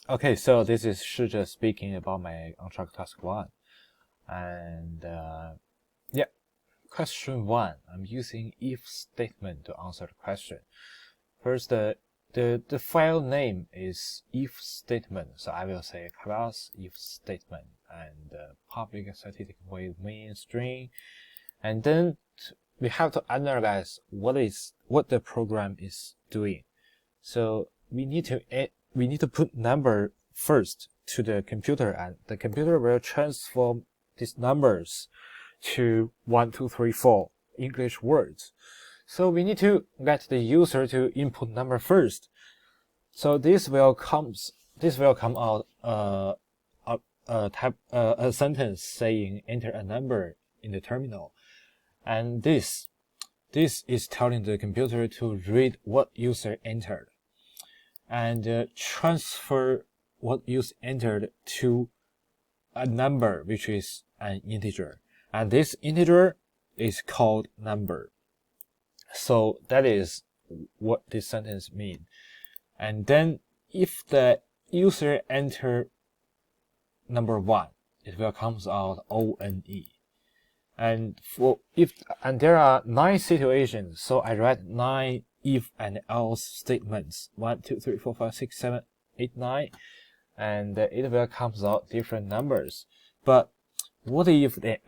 Okay, so this is Shizhe speaking about my on-track task 1. And yeah, question 1. I'm using if statement to answer the question. First, the file name is if statement, so I will say class if statement and public static void main string, and then we have to analyze what the program is doing. So we need to put number first to the computer, and the computer will transform these numbers to 1, 2, 3, 4 English words. So we need to get the user to input number first. So this will come out a sentence saying enter a number in the terminal, and this is telling the computer to read what user entered and transfer what user entered to a number which is an integer, and this integer is called number. So that is what this sentence means. And then if the user enter number 1, it will comes out ONE. And there are 9 situations, so I write 9 if and else statements, 1, 2, 3, 4, 5, 6, 7, 8, 9, and it will comes out different numbers. But what if the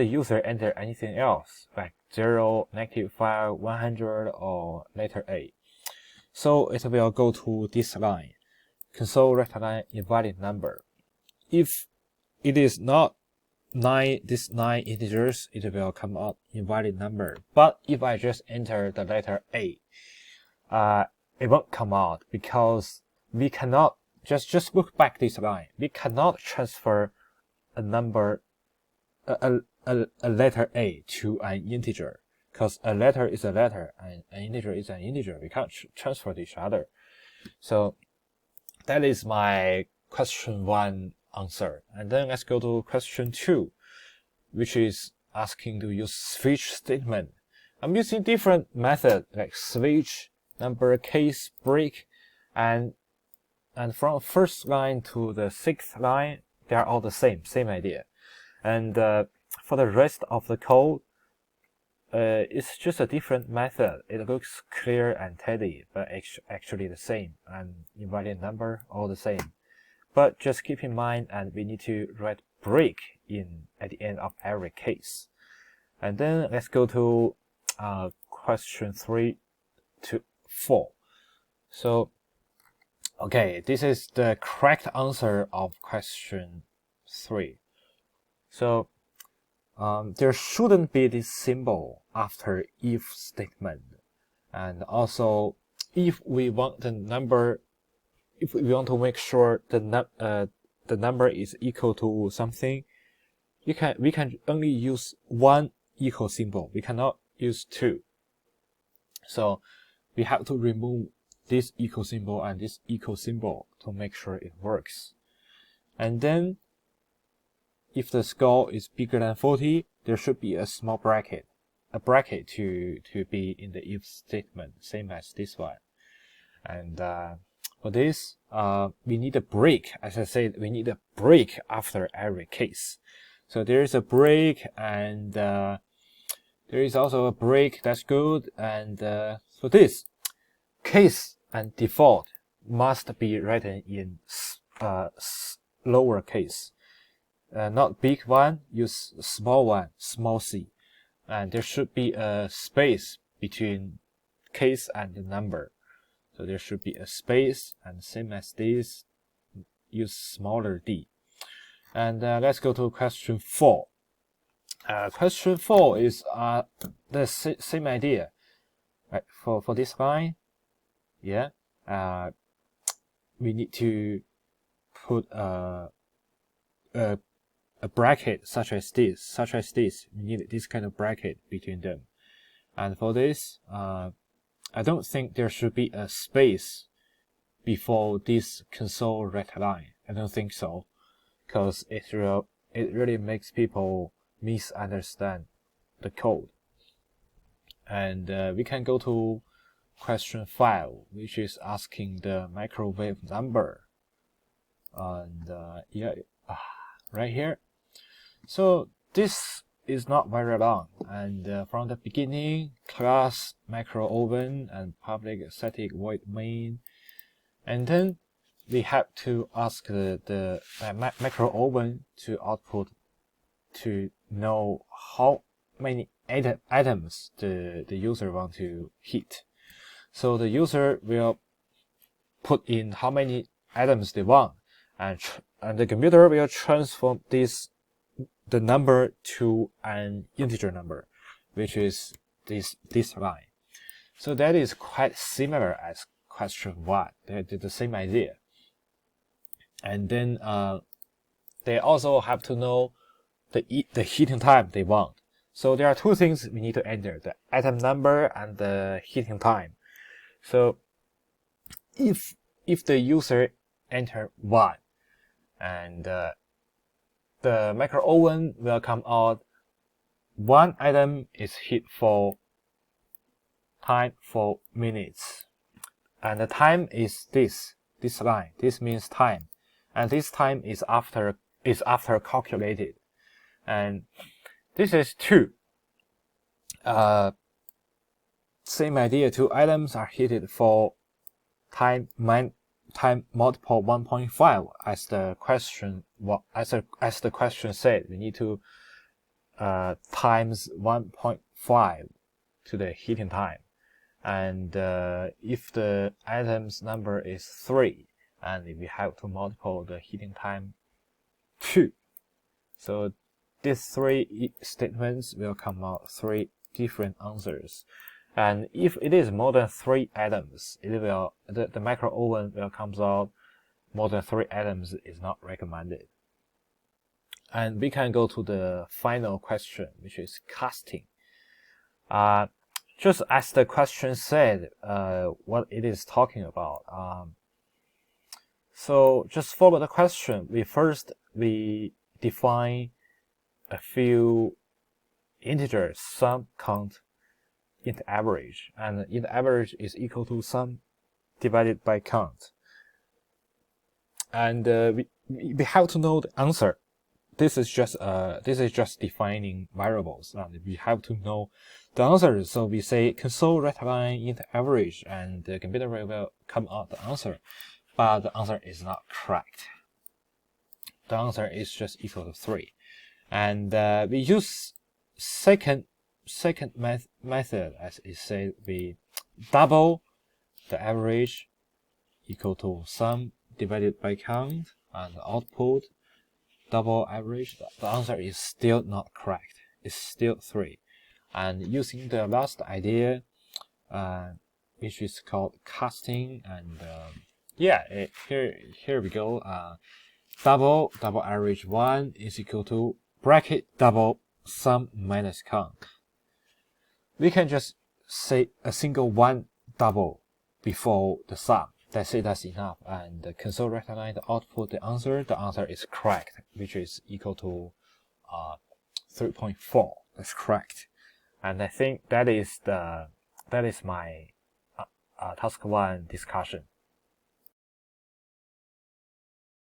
user enter anything else, like 0, -5, 100, or letter A? So it will go to this line, console write line invalid number. If it is not these 9 integers, it will come out invalid number. But if I just enter the letter A, it won't come out because we cannot just look back this line. We cannot transfer a number, a letter A to an integer, because a letter is a letter and an integer is an integer. We can't transfer to each other. So that is my question 1 answer. And then let's go to question 2, which is asking to use switch statement. I'm using different methods like switch, number, case, break, and from first line to the 6th line, they are all the same idea. And for the rest of the code, it's just a different method. It looks clear and tidy, but actually the same, and invalid number all the same. But just keep in mind, and we need to write break at the end of every case. And then let's go to question 3 to 4. So, okay, this is the correct answer of question 3. So there shouldn't be this symbol after if statement. And also, if we want to make sure the number is equal to something, we can only use 1 equal symbol. We cannot use 2. So we have to remove this equal symbol and this equal symbol to make sure it works. And then if the score is bigger than 40, there should be a small bracket, to be in the if statement, same as this one. And for this, we need a break. As I said, we need a break after every case. So there is a break, and there is also a break. That's good. And for this, case and default must be written in lowercase. Not big one, use small one, small c. And there should be a space between case and the number. So there should be a space, and same as this, use smaller d. And let's go to question 4. Question 4 is the same idea. Right, for this line, yeah, we need to put a bracket such as this. We need this kind of bracket between them. And for this, I don't think there should be a space before this console write line. I don't think so, because it really makes people misunderstand the code. And we can go to question 5, which is asking the microwave number. and yeah, right here. So this is not very long, and from the beginning, class macro open and public static void main, and then we have to ask the macro open to output to know how many items the user want to hit. So the user will put in how many items they want, and the computer will transform the number to an integer number, which is this line. So that is quite similar as question 1. They're the same idea. And then they also have to know the heating time they want. So there are two things we need to enter: the item number and the heating time. So if the user enter 1, and the macro oven will come out 1 item is heat for time 4 minutes, and the time is this line. This means time, and this time is after calculated, and this is 2. Same idea. 2 items are heated for time multiple 1.5 as the question said. We need to times 1.5 to the heating time, and if the item's number is 3, and we have to multiply the heating time 2. So these 3 statements will come out 3 different answers. And if it is more than 3 items, the macro oven will comes out more than 3 items is not recommended. And we can go to the final question, which is casting. Just as the question said, what it is talking about. So just follow the question. We define a few integers, sum, count, int average, and int average is equal to sum divided by count. And we have to know the answer. This is just defining variables, and we have to know the answer. So we say console writeline int average, and the computer will come out the answer, but the answer is not correct. The answer is just equal to 3, and we use second method, as it said. We double the average equal to sum divided by count, and the output double average. The answer is still not correct. It's still 3. And using the last idea, which is called casting, and here we go. Double average 1 is equal to bracket double sum minus count. We can just say a single 1 double before the sum. That's it, that's enough. And the console writeline, the output, the answer is correct, which is equal to 3.4. That's correct. And I think that is my task 1 discussion.